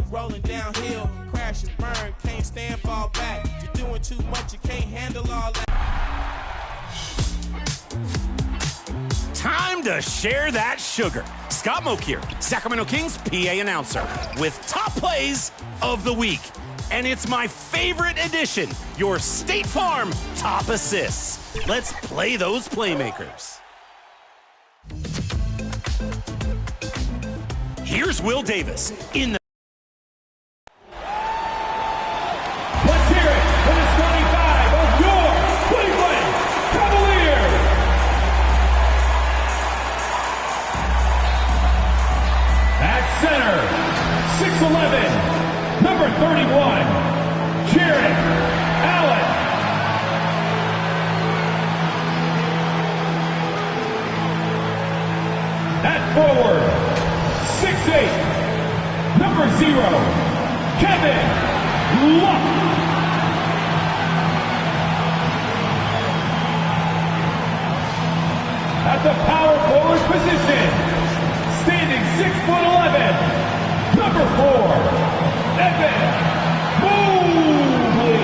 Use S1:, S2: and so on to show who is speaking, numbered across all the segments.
S1: rolling downhill, crash and burn, can't stand, fall back. You're doing too much, you can't handle all that.
S2: Time to share that sugar. Scott Moak here, Sacramento Kings PA announcer, with top plays of the week. And it's my favorite edition, your State Farm top assists. Let's play those playmakers. Here's Will Davis in the...
S3: Let's hear it for the 25 of your Cleveland Cavaliers. At center, 6'11", number 31, Jarrett Allen. At forward, 6'8", number 0, Kevin Love. At the power forward position, standing 6'11", number 4, Evan Mobley.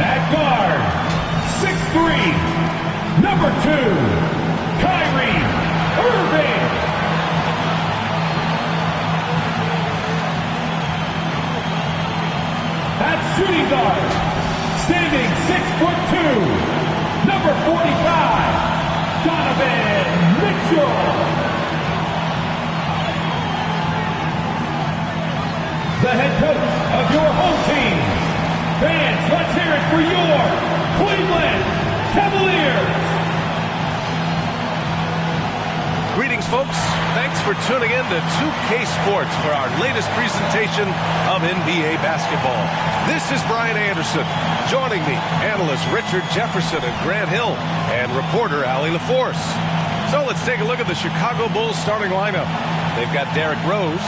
S3: At guard, 6'3", number 2, Kyrie Irving. At shooting guard, standing 6'2", number 45, Donovan Mitchell. The head coach of your home team. Fans, let's hear it for your Cleveland Cavaliers.
S4: Greetings, folks. Thanks for tuning in to 2K Sports for our latest presentation of NBA basketball. This is Brian Anderson. Joining me, analysts Richard Jefferson and Grant Hill, and reporter Allie LaForce. So let's take a look at the Chicago Bulls starting lineup. They've got Derrick Rose,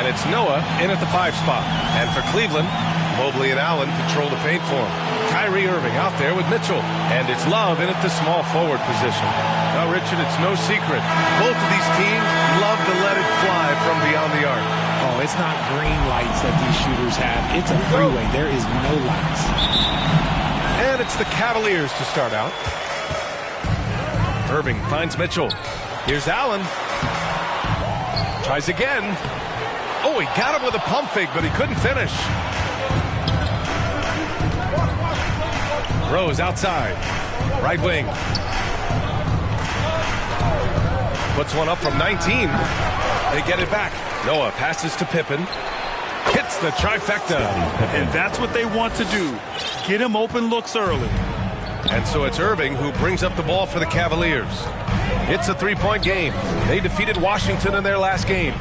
S4: and it's Noah in at the 5 spot. And for Cleveland, Mobley and Allen control the paint for him. Kyrie Irving out there with Mitchell, and it's Love in at the small forward position. Now, Richard, it's no secret. Both of these teams love to let it fly from beyond the arc.
S5: Oh, it's not green lights that these shooters have. It's a freeway. There is no lights.
S4: And it's the Cavaliers to start out. Irving finds Mitchell. Here's Allen. Tries again. Oh, he got him with a pump fake, but he couldn't finish. Rose outside. Right wing. Puts one up from 19. They get it back. Noah passes to Pippen. Hits the trifecta.
S6: And that's what they want to do. Get him open looks early.
S4: And so it's Irving who brings up the ball for the Cavaliers. It's a 3-point game. They defeated Washington in their last game.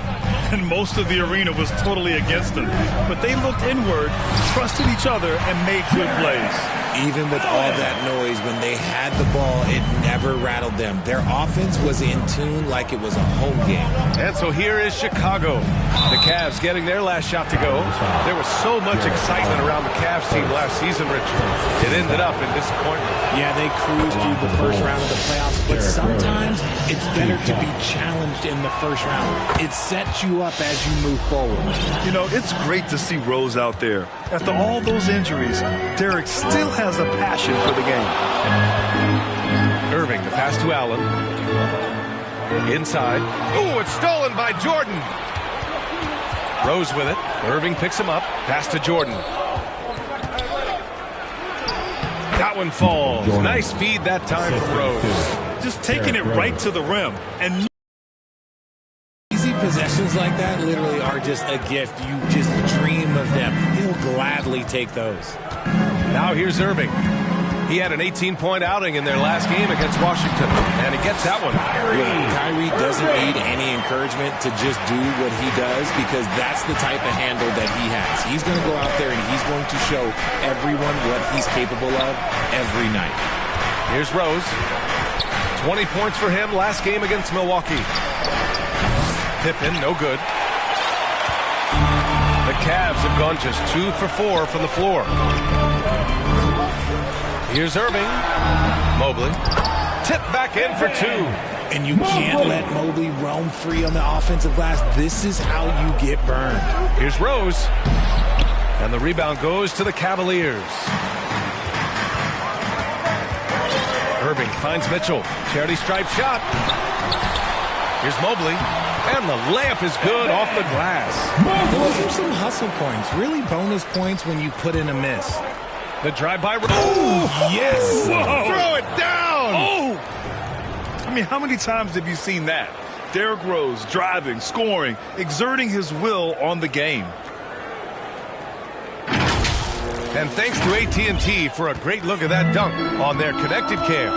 S6: And most of the arena was totally against them. But they looked inward, trusted each other, and made good plays.
S5: Even with all that noise, when they had the ball, it never rattled them. Their offense was in tune like it was a home game.
S4: And so here is Chicago. The Cavs getting their last shot to go. There was so much excitement around the Cavs team last season, Richard. It ended up in disappointment.
S5: Yeah, they cruised through the first round of the playoffs, but sometimes it's better to be challenged in the first round. It sets you up as you move forward.
S6: You know, it's great to see Rose out there. After all those injuries, Derrick still has a passion for the game.
S4: Irving, the pass to Allen. Inside. Oh, it's stolen by Jordan. Rose with it. Irving picks him up. Pass to Jordan. That one falls. Nice feed that time from Rose.
S6: Just taking it right to the rim. And
S5: easy possessions like that literally are just a gift. You just dream of them. He'll gladly take those.
S4: Now here's Irving. He had an 18-point outing in their last game against Washington, and he gets that one.
S5: Kyrie doesn't need any encouragement to just do what he does, because that's the type of handle that he has. He's going to go out there and he's going to show everyone what he's capable of every night.
S4: Here's Rose. 20 points for him last game against Milwaukee. Pippen, no good. The Cavs have gone just 2 for 4 from the floor. Here's Irving. Mobley. Tip back in for 2.
S5: And you can't let Mobley roam free on the offensive glass. This is how you get burned.
S4: Here's Rose. And the rebound goes to the Cavaliers. Irving finds Mitchell. Charity stripe shot. Here's Mobley. And the layup is good off the glass.
S5: Those are some hustle points. Really bonus points when you put in a miss.
S4: The drive by Rose.
S5: Oh, yes.
S6: Whoa.
S4: Throw it down.
S6: Oh! I mean, how many times have you seen that? Derrick Rose driving, scoring, exerting his will on the game.
S4: And thanks to AT&T for a great look at that dunk on their connected cam.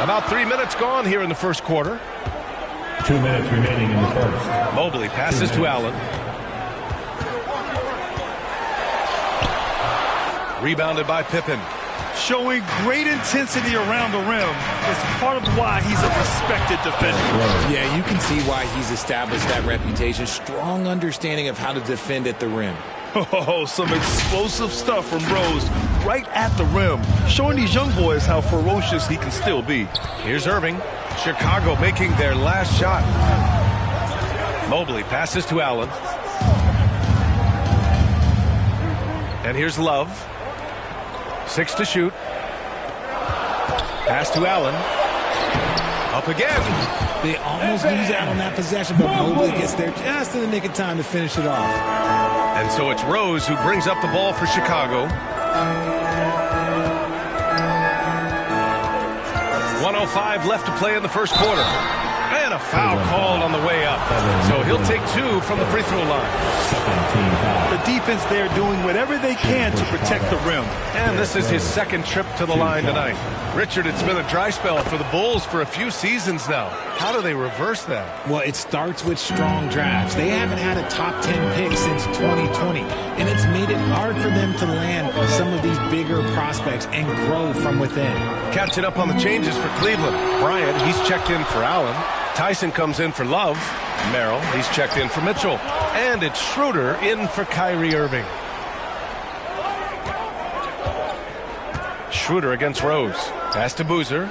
S4: About 3 minutes gone here in the first quarter.
S3: 2 minutes remaining in the first.
S4: Mobley passes to Allen. Rebounded by Pippen.
S6: Showing great intensity around the rim is part of why he's a respected defender.
S5: Yeah, you can see why he's established that reputation. Strong understanding of how to defend at the rim.
S6: Oh, some explosive stuff from Rose right at the rim, showing these young boys how ferocious he can still be.
S4: Here's Irving. Chicago making their last shot. Mobley passes to Allen. And here's Love. 6 to shoot. Pass to Allen. Up again.
S5: They almost lose out on that possession, but Mobley gets there just in the nick of time to finish it off.
S4: And so it's Rose who brings up the ball for Chicago. 1:05 left to play in the first quarter. And a foul called on the way up. So he'll take 2 from the free throw line.
S6: The defense there doing whatever they can to protect the rim.
S4: And this is his second trip to the line tonight. Richard, it's been a dry spell for the Bulls for a few seasons now. How do they reverse that?
S5: Well, it starts with strong drafts. They haven't had a top 10 pick since 2020, and it's made it hard for them to land some of these bigger prospects and grow from within.
S4: Catching up on the changes for Cleveland. Bryant, he's checked in for Allen. Tyson comes in for Love. Merrill, he's checked in for Mitchell. And it's Schroeder in for Kyrie Irving. Schroeder against Rose. Pass to Boozer.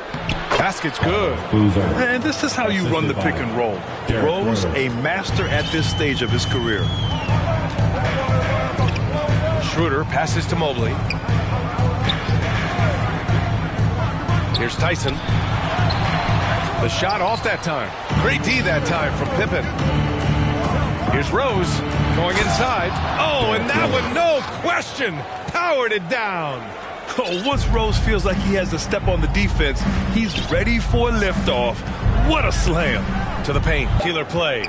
S4: Basket's good.
S6: And this is how you run the pick and roll. Rose, a master at this stage of his career.
S4: Schroeder passes to Mobley. Here's Tyson. The shot off that time. Great D that time from Pippen. Here's Rose going inside. Oh, and that one, no question, powered it down.
S6: Oh, once Rose feels like he has to step on the defense, he's ready for liftoff. What a slam.
S4: To the paint. Keeler play.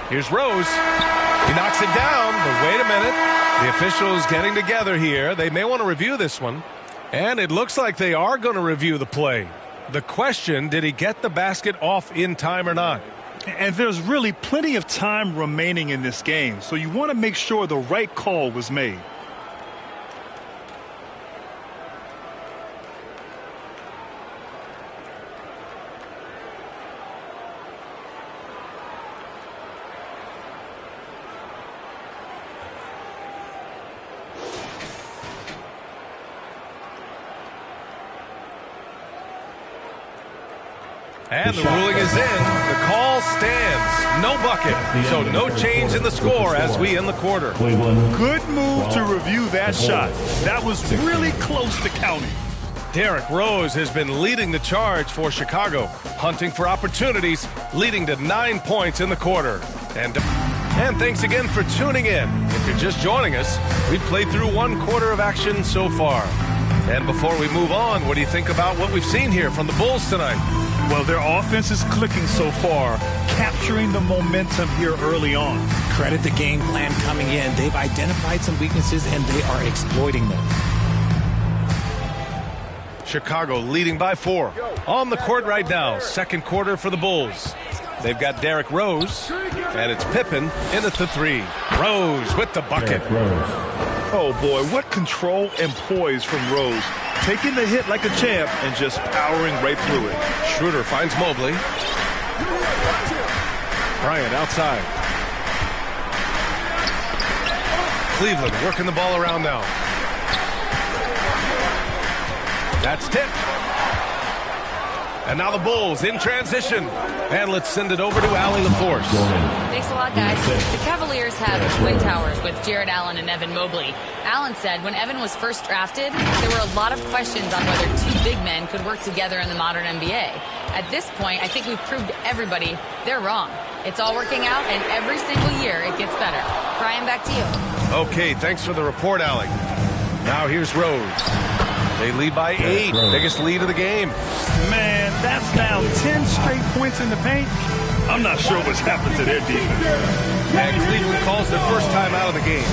S4: Here's Rose. He knocks it down, but wait a minute. The officials getting together here. They may want to review this one. And it looks like they are going to review the play. The question, did he get the basket off in time or not?
S6: And there's really plenty of time remaining in this game, so you want to make sure the right call was made.
S4: And the ruling is in. The call stands. No bucket. So no change in the score as we end the quarter.
S6: Good move to review that shot. That was really close to counting.
S4: Derrick Rose has been leading the charge for Chicago, hunting for opportunities, leading to 9 points in the quarter. And thanks again for tuning in. If you're just joining us, we've played through 1 quarter of action so far. And before we move on, what do you think about what we've seen here from the Bulls tonight?
S6: Well, their offense is clicking so far, capturing the momentum here early on.
S5: Credit the game plan coming in. They've identified some weaknesses, and they are exploiting them.
S4: Chicago leading by 4. On the court right now, second quarter for the Bulls. They've got Derrick Rose, and it's Pippen in at the 3. Rose with the bucket.
S6: Oh, boy, what control and poise from Rose. Taking the hit like a champ and just powering right through it.
S4: Schroeder finds Mobley. Bryant outside. Cleveland working the ball around now. That's tipped. And now the Bulls in transition. And let's send it over to Allie LaForce.
S7: Thanks a lot, guys. The Cavaliers have twin towers with Jared Allen and Evan Mobley. Allen said when Evan was first drafted, there were a lot of questions on whether two big men could work together in the modern NBA. At this point, I think we've proved to everybody they're wrong. It's all working out, and every single year it gets better. Brian, back to you.
S4: Okay, thanks for the report, Allie. Now here's Rose. They lead by 8. Biggest lead of the game.
S6: Man, that's now 10 straight points in the paint. I'm not sure what's happened to their defense.
S4: And Cleveland calls their first time out of the game.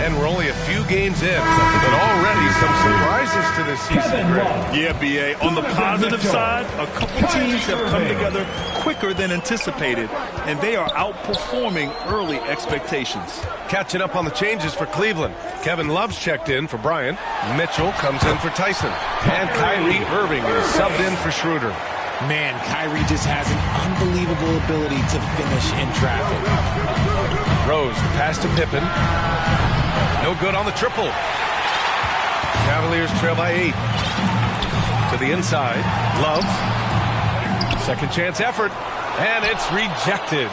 S4: And we're only a few games in, but already some surprises to this season.
S6: Yeah, B.A. On the positive side, a couple teams have come together quicker than anticipated, and they are outperforming early expectations.
S4: Catching up on the changes for Cleveland. Kevin Love's checked in for Bryant. Mitchell comes in for Tyson. And Kyrie Irving is subbed in for Schroeder.
S5: Man, Kyrie just has an unbelievable ability to finish in traffic.
S4: Rose, the pass to Pippen. No good on the triple. Cavaliers trail by 8. To the inside. Love. Second chance effort. And it's rejected.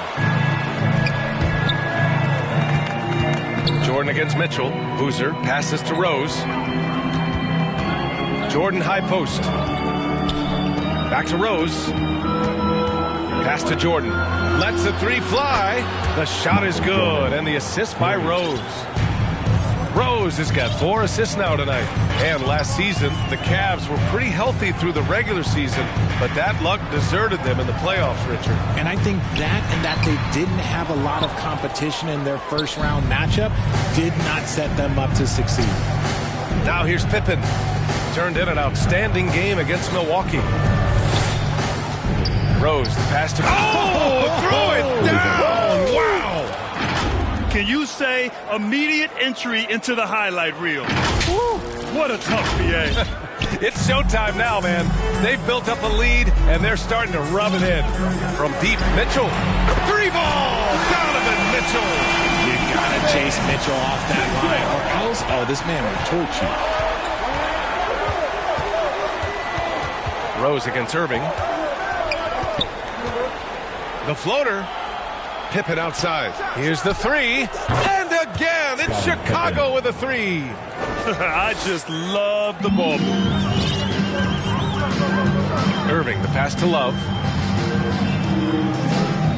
S4: Jordan against Mitchell. Boozer passes to Rose. Jordan high post. Back to Rose. Pass to Jordan. Lets the 3 fly. The shot is good. And the assist by Rose. Rose has got 4 assists now tonight. And last season, the Cavs were pretty healthy through the regular season, but that luck deserted them in the playoffs, Richard.
S5: And I think that and that they didn't have a lot of competition in their first round matchup did not set them up to succeed.
S4: Now here's Pippen. Turned in an outstanding game against Milwaukee. Rose, the pass to... Oh, throw it down! Wow!
S6: Can you say immediate entry into the highlight reel? Woo, what a tough BA.
S4: It's showtime now, man. They've built up a lead, and they're starting to rub it in. From deep, Mitchell. 3 ball! Donovan Mitchell!
S5: You gotta chase Mitchell off that line, or else, oh, this man will torch you.
S4: Rose against Irving. The floater. Pippen outside. Here's the 3. And again, it's Chicago with a 3.
S6: I just love the ball.
S4: Irving, the pass to Love.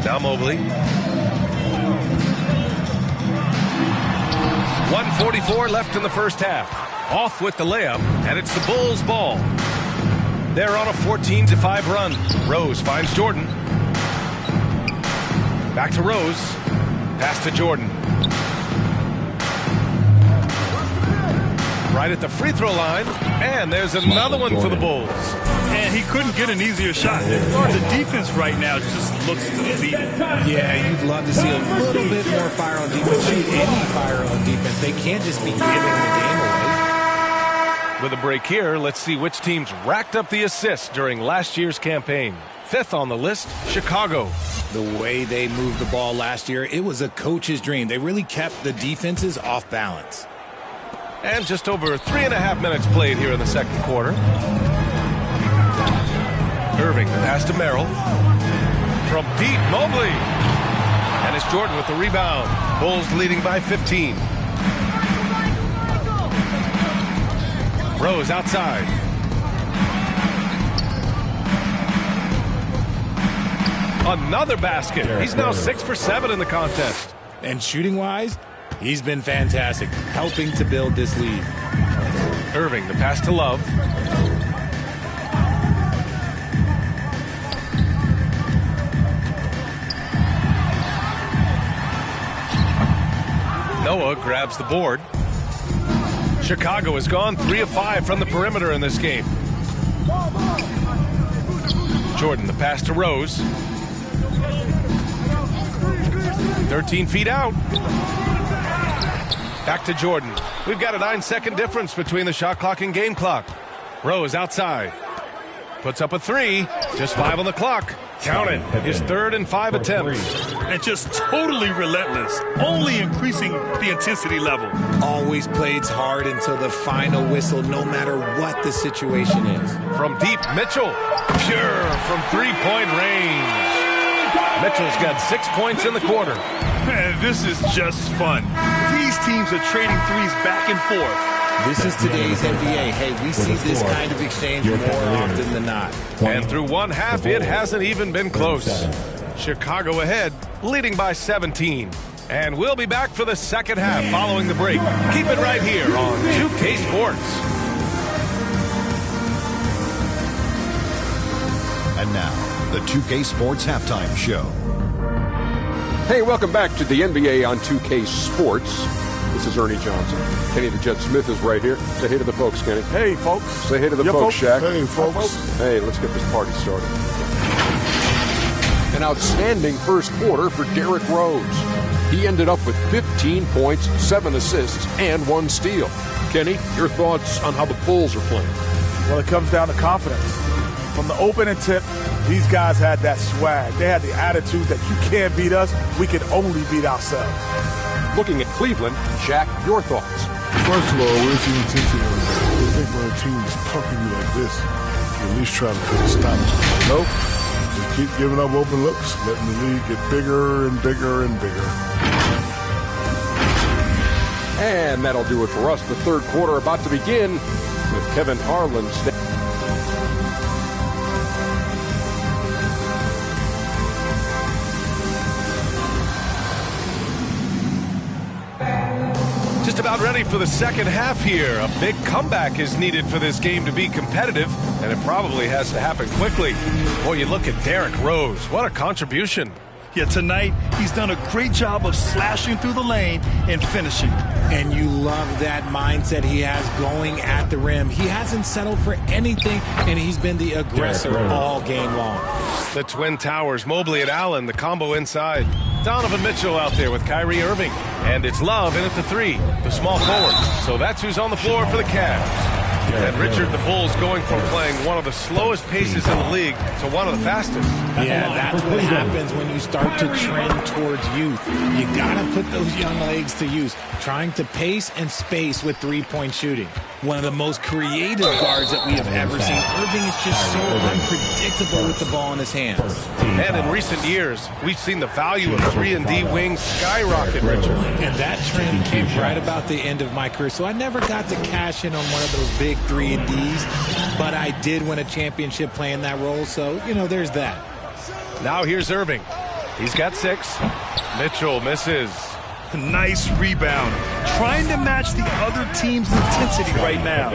S4: Now Mobley. 1:44 left in the first half. Off with the layup, and it's the Bulls' ball. They're on a 14-5 run. Rose finds Jordan. Back to Rose. Pass to Jordan. Right at the free throw line. And there's another one for the Bulls.
S6: And he couldn't get an easier shot. The defense right now just looks defeated.
S5: Yeah, you'd love to see a little bit more fire on defense. Shoot any fire on defense. They can't just be giving the game away.
S4: With a break here, let's see which teams racked up the assists during last year's campaign. 5th on the list, Chicago.
S5: The way they moved the ball last year, it was a coach's dream. They really kept the defenses off balance.
S4: And just over 3.5 minutes played here in the second quarter. Irving, the pass to Merrill. From deep, Mobley. And it's Jordan with the rebound. Bulls leading by 15. Rose outside. Another basket. He's now 6 for 7 in the contest.
S5: And shooting-wise, he's been fantastic, helping to build this lead.
S4: Irving, the pass to Love. Noah grabs the board. Chicago has gone 3 of 5 from the perimeter in this game. Jordan, the pass to Rose. 13 feet out. Back to Jordan. We've got a 9-second difference between the shot clock and game clock. Rose outside. Puts up a 3. Just 5 on the clock. Count it. His 3rd and 5 attempts.
S6: and just totally relentless, only increasing the intensity level.
S5: Always plays hard until the final whistle, no matter what the situation is.
S4: From deep, Mitchell. Pure from three-point range. Mitchell's got 6 points in the quarter.
S6: Man, this is just fun. These teams are trading threes back and forth.
S5: This is today's NBA. Hey, we see this kind of exchange more often than not.
S4: And through one half, it hasn't even been close. Chicago ahead, leading by 17. And we'll be back for the second half following the break. Keep it right here on 2K Sports.
S8: And now, the 2K Sports Halftime Show.
S9: Hey, welcome back to the NBA on 2K Sports. This is Ernie Johnson. Kenny the Jet Smith is right here. Say hey to the folks, Kenny.
S10: Hey, folks.
S9: Say hey to the folks, Shaq.
S10: Hey, folks.
S9: Hey, let's get this party started. An outstanding first quarter for Derrick Rose. He ended up with 15 points, 7 assists, and 1 steal. Kenny, your thoughts on how the Bulls are playing?
S10: Well, it comes down to confidence. From the opening tip, these guys had that swag. They had the attitude that you can't beat us, we can only beat ourselves.
S9: Looking at Cleveland, Shaq, your thoughts?
S11: First of all, where's the intensity? I think when a team is pumping you like this, you at least try to put a stop to it. Nope. Just keep giving up open looks, letting the league get bigger and bigger and bigger.
S9: And that'll do it for us. The third quarter about to begin with Kevin Harlan.
S4: Just about ready for the second half here. A big comeback is needed for this game to be competitive, and it probably has to happen quickly. Boy, you look at Derrick Rose. What a contribution.
S6: Yeah, tonight he's done a great job of slashing through the lane and finishing.
S5: And you love that mindset he has going at the rim. He hasn't settled for anything, and he's been the aggressor all game long.
S4: The Twin Towers, Mobley and Allen, the combo inside. Donovan Mitchell out there with Kyrie Irving. And it's Love in at the 3, the small forward. So that's who's on the floor for the Cavs. And Richard, the Bulls going from playing one of the slowest paces in the league to one of the fastest.
S5: Yeah, that's what happens when you start to trend towards youth. You got to put those young legs to use, trying to pace and space with three-point shooting. One of the most creative guards that we have ever seen. Irving is just so unpredictable with the ball in his hands.
S4: And in recent years, we've seen the value of 3-and-D wings skyrocket, Richard.
S5: And that trend came right about the end of my career. So I never got to cash in on one of those big 3-and-Ds, but I did win a championship playing that role. So, you know, there's that.
S4: Now here's Irving. He's got 6. Mitchell misses.
S6: Nice rebound. Trying to match the other team's intensity right now.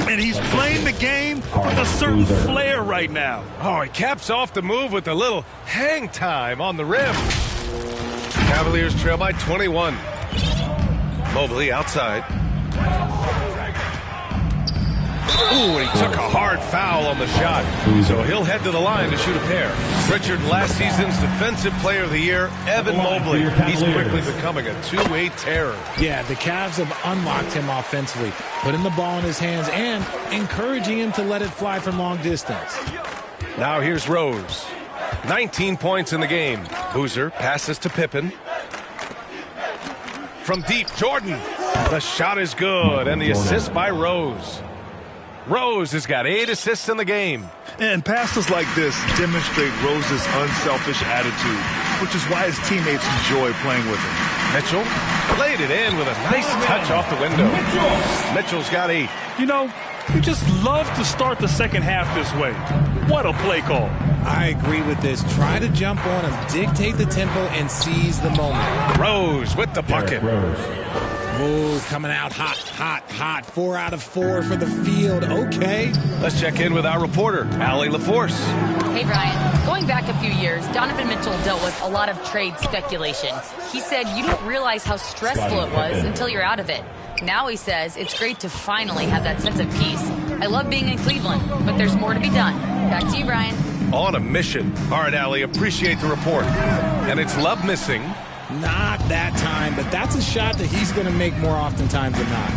S6: And he's playing the game with a certain flair right now.
S4: Oh, he caps off the move with a little hang time on the rim. Cavaliers trail by 21. Mobley outside. Ooh, and he took a hard foul on the shot. So he'll head to the line to shoot a pair. Richard, last season's Defensive Player of the Year, Evan Mobley. He's quickly becoming a two-way terror.
S5: Yeah, the Cavs have unlocked him offensively, putting the ball in his hands and encouraging him to let it fly from long distance.
S4: Now here's Rose. 19 points in the game. Boozer passes to Pippen. From deep, Jordan. The shot is good, and the assist by Rose. Rose has got 8 assists in the game.
S6: And passes like this demonstrate Rose's unselfish attitude, which is why his teammates enjoy playing with him.
S4: Mitchell played it in with a nice touch off the window. Mitchell's got 8.
S6: You know, you just love to start the second half this way. What a play call.
S5: I agree with this. Try to jump on him, dictate the tempo, and seize the moment.
S4: Rose with the bucket.
S5: Ooh, coming out hot, hot, hot. 4 out of 4 for the field. Okay.
S4: Let's check in with our reporter, Allie LaForce.
S7: Hey, Brian. Going back a few years, Donovan Mitchell dealt with a lot of trade speculation. He said you don't realize how stressful it was until you're out of it. Now he says it's great to finally have that sense of peace. I love being in Cleveland, but there's more to be done. Back to you, Brian.
S4: On a mission. All right, Allie, appreciate the report. And it's Love missing.
S5: Not that time, but that's a shot that he's going to make more oftentimes than not.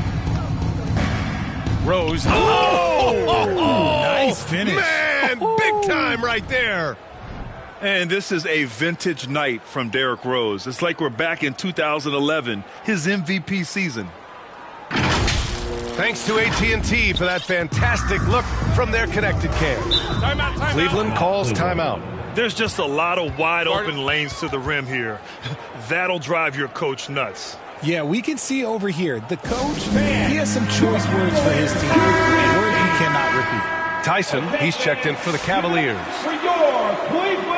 S4: Rose. Oh!
S5: Nice finish.
S4: Man, big time right there.
S6: And this is a vintage night from Derrick Rose. It's like we're back in 2011, his MVP season.
S4: Thanks to AT&T for that fantastic look from their connected cam. Cleveland calls timeout.
S6: There's just a lot of wide open lanes to the rim here. That'll drive your coach nuts.
S12: Yeah, we can see over here. The coach, he has some choice words for his team, and words he cannot repeat.
S4: Tyson, he's checked in for the Cavaliers.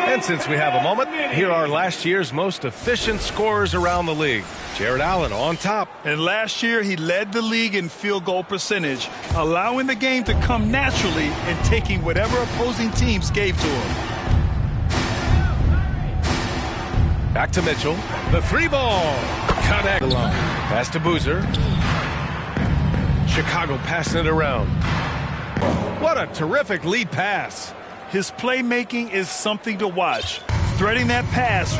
S4: And since we have a moment, here are last year's most efficient scorers around the league. Jared Allen on top.
S6: And last year, he led the league in field goal percentage, allowing the game to come naturally and taking whatever opposing teams gave to him.
S4: Back to Mitchell. The three ball. Connect. Pass to Boozer. Chicago passing it around. What a terrific lead pass.
S6: His playmaking is something to watch. Threading that pass.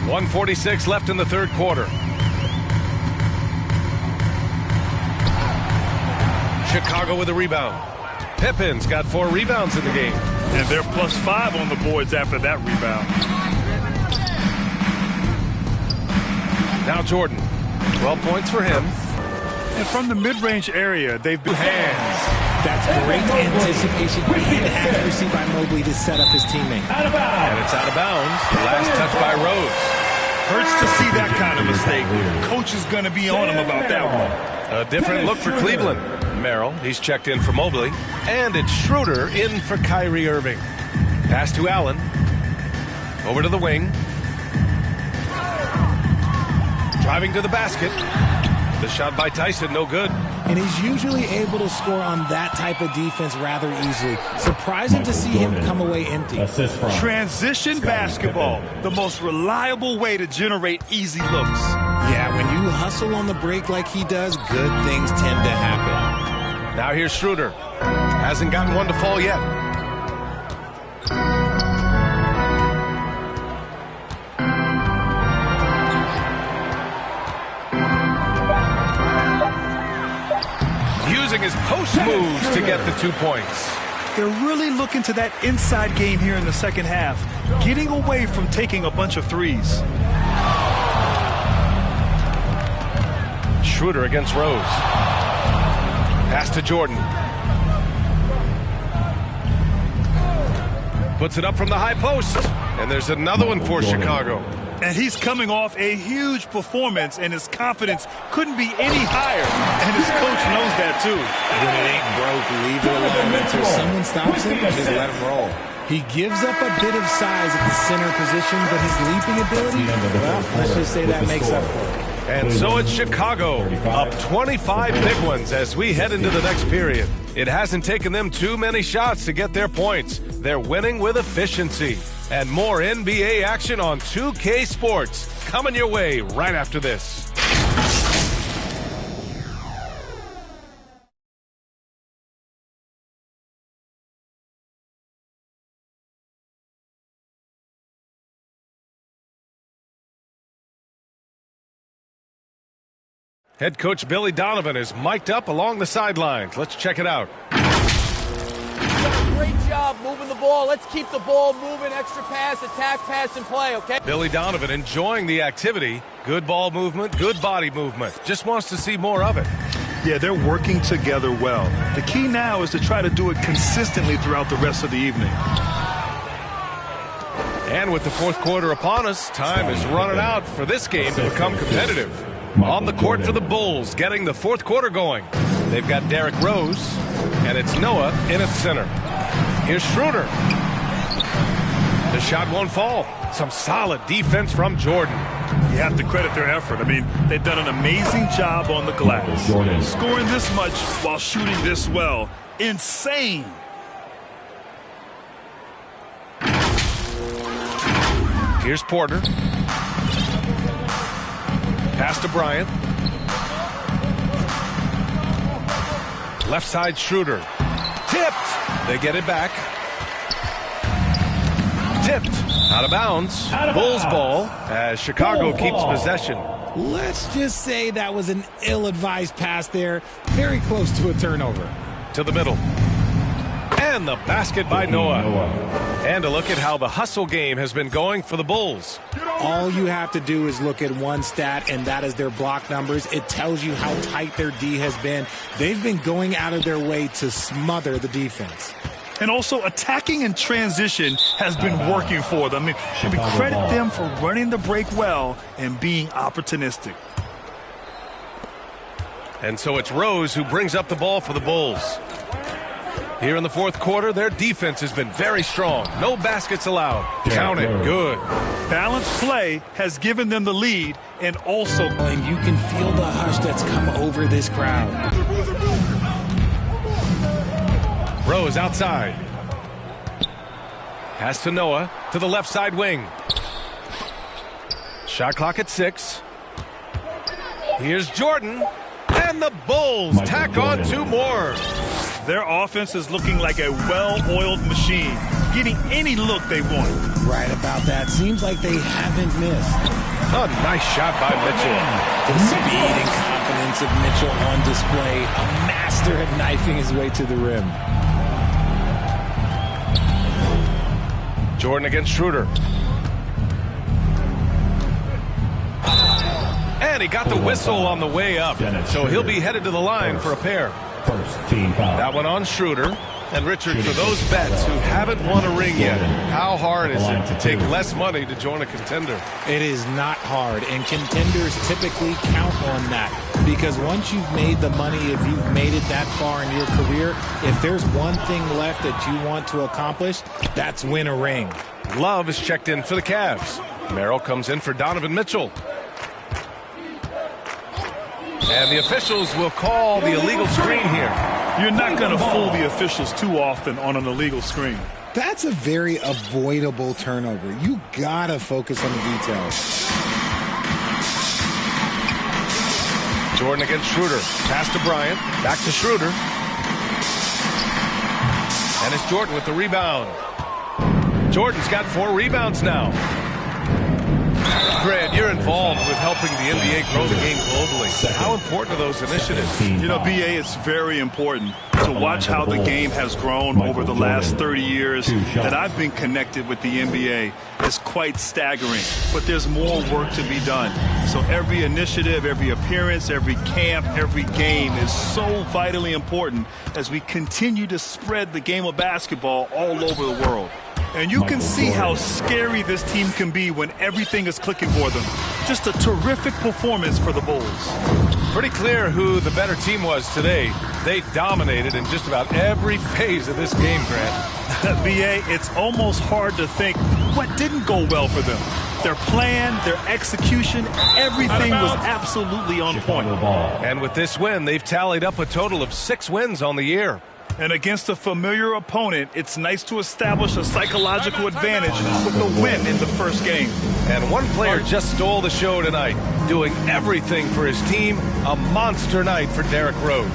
S4: 1:46 left in the third quarter. Chicago with a rebound. Pippen's got 4 rebounds in the game.
S6: And they're +5 on the boards after that rebound.
S4: Now Jordan. 12 points for him.
S6: And from the mid-range area, they've been hands.
S12: That's great anticipation and accuracy by Mobley to set up his teammate.
S4: And it's out of bounds. The last touch by Rose.
S6: Hurts to see that kind of mistake. Coach is going to be on him about that one.
S4: A different look for Cleveland. Merrill, he's checked in for Mobley. And it's Schroeder in for Kyrie Irving. Pass to Allen. Over to the wing. Driving to the basket. The shot by Tyson, no good.
S12: And he's usually able to score on that type of defense rather easily. Surprising to see him come away empty.
S6: Transition basketball, the most reliable way to generate easy looks.
S12: Yeah, when you hustle on the break like he does, good things tend to happen.
S4: Now here's Schroeder. Hasn't gotten one to fall yet. Using his post moves to get the 2 points.
S6: They're really looking to that inside game here in the second half, getting away from taking a bunch of threes.
S4: Schroeder against Rose. Pass to Jordan. Puts it up from the high post. And there's another one for Chicago.
S6: And he's coming off a huge performance, and his confidence couldn't be any higher. And his coach knows that, too.
S12: When it ain't broke, leave it alone until someone stops him, just let him roll. He gives up a bit of size at the center position, but his leaping ability, well, let's just say that makes up for it.
S4: And so it's Chicago, up 25 big ones as we head into the next period. It hasn't taken them too many shots to get their points. They're winning with efficiency. And more NBA action on 2K Sports coming your way right after this. Head coach Billy Donovan is mic'd up along the sidelines. Let's check it out.
S13: Great job moving the ball. Let's keep the ball moving. Extra pass, attack, pass, and play, okay?
S4: Billy Donovan enjoying the activity. Good ball movement, good body movement. Just wants to see more of it.
S6: Yeah, they're working together well. The key now is to try to do it consistently throughout the rest of the evening.
S4: And with the fourth quarter upon us, time is running out for this game to become competitive. On the court for the Bulls, getting the fourth quarter going. They've got Derrick Rose, and it's Noah in at center. Here's Schroeder. The shot won't fall. Some solid defense from Jordan.
S6: You have to credit their effort. I mean, they've done an amazing job on the glass. Scoring this much while shooting this well. Insane.
S4: Here's Porter. Pass to Bryant. Left side Schroeder. Tipped. They get it back. Tipped. Out of bounds. Bulls ball as Chicago keeps possession.
S12: Let's just say that was an ill-advised pass there. Very close to a turnover.
S4: To the middle. And the basket by Noah. And a look at how the hustle game has been going for the Bulls.
S12: All you have to do is look at one stat, and that is their block numbers. It tells you how tight their D has been. They've been going out of their way to smother the defense.
S6: And also, attacking in transition has been working for them. I mean, credit them for running the break well and being opportunistic.
S4: And so it's Rose who brings up the ball for the Bulls. Here in the fourth quarter, their defense has been very strong. No baskets allowed. Count it. Good.
S6: Balanced play has given them the lead, and also...
S12: And you can feel the hush that's come over this crowd.
S4: Rose outside. Pass to Noah to the left side wing. Shot clock at 6. Here's Jordan. And the Bulls tack on 2 more.
S6: Their offense is looking like a well-oiled machine, getting any look they want.
S12: Right about that. Seems like they haven't missed.
S4: A nice shot by Mitchell.
S12: The speed and confidence of Mitchell on display. A master at knifing his way to the rim.
S4: Jordan against Schroeder. And he got the whistle on the way up. So he'll be headed to the line for a pair.
S3: First team foul.
S4: That one on Schroeder. And Richard, for those vets who haven't won a ring yet, how hard is it to take less money to join a contender?
S12: It is not hard, and contenders typically count on that. Because once you've made the money, if you've made it that far in your career, if there's one thing left that you want to accomplish, that's win a ring.
S4: Love is checked in for the Cavs. Merrill comes in for Donovan Mitchell. And the officials will call the illegal screen here.
S6: You're not going to fool the officials too often on an illegal screen.
S12: That's a very avoidable turnover. You got to focus on the details.
S4: Jordan against Schroeder. Pass to Bryant. Back to Schroeder. And it's Jordan with the rebound. Jordan's got 4 rebounds now. Grant, you're involved with helping the NBA grow the game globally. How important are those initiatives?
S6: You know, BA, it's very important to watch how the game has grown over the last 30 years that I've been connected with the NBA. It's quite staggering, but there's more work to be done. So every initiative, every appearance, every camp, every game is so vitally important as we continue to spread the game of basketball all over the world. And you can see how scary this team can be when everything is clicking for them. Just a terrific performance for the Bulls.
S4: Pretty clear who the better team was today. They dominated in just about every phase of this game, Grant.
S6: BA, it's almost hard to think what didn't go well for them. Their plan, their execution, everything was absolutely on point.
S4: And with this win, they've tallied up a total of 6 wins on the year.
S6: And against a familiar opponent, it's nice to establish a psychological advantage with a win in the first game.
S4: And one player just stole the show tonight, doing everything for his team. A monster night for Derrick Rose.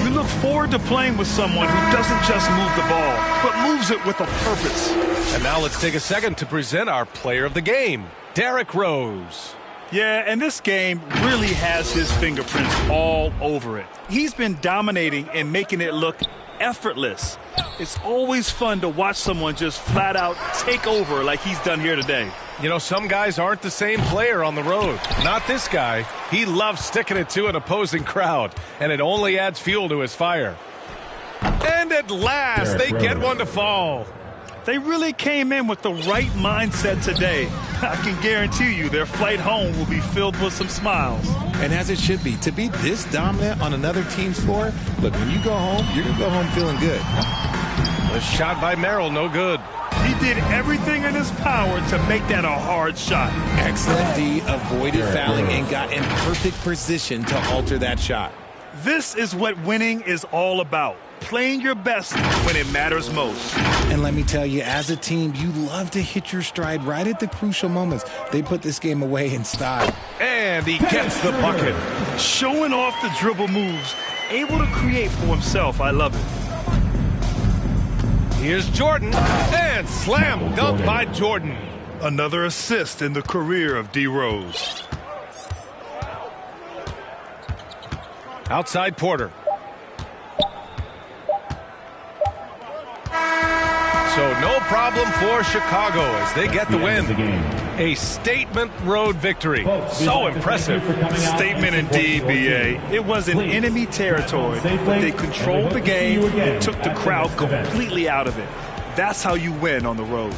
S6: We look forward to playing with someone who doesn't just move the ball, but moves it with a purpose.
S4: And now let's take a second to present our player of the game, Derrick Rose.
S6: Yeah, and this game really has his fingerprints all over it. He's been dominating and making it look effortless. It's always fun to watch someone just flat out take over like he's done here today.
S4: You know, some guys aren't the same player on the road. Not this guy. He loves sticking it to an opposing crowd, and it only adds fuel to his fire. And at last, they get one to fall.
S6: They really came in with the right mindset today. I can guarantee you their flight home will be filled with some smiles.
S12: And as it should be. To be this dominant on another team's floor, look, when you go home, you're going to go home feeling good.
S4: The shot by Merrill, no good.
S6: He did everything in his power to make that a hard shot.
S12: Excellent D, avoided fouling and got in perfect position to alter that shot.
S6: This is what winning is all about. Playing your best when it matters most.
S12: And let me tell you, as a team, you love to hit your stride right at the crucial moments. They put this game away in style.
S4: And he gets the bucket.
S6: Showing off the dribble moves, able to create for himself. I love it.
S4: Here's Jordan, and slam dunk by Jordan.
S6: Another assist in the career of D. Rose.
S4: Outside Porter. So no problem for Chicago as they get the win. A statement road victory. So impressive.
S6: Statement indeed, B.A. It was in enemy territory, but they controlled the game and took the crowd completely out of it. That's how you win on the road.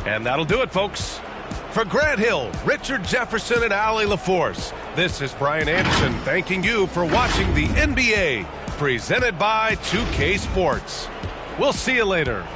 S4: And that'll do it, folks. For Grant Hill, Richard Jefferson, and Allie LaForce, this is Brian Anderson thanking you for watching the NBA, presented by 2K Sports. We'll see you later.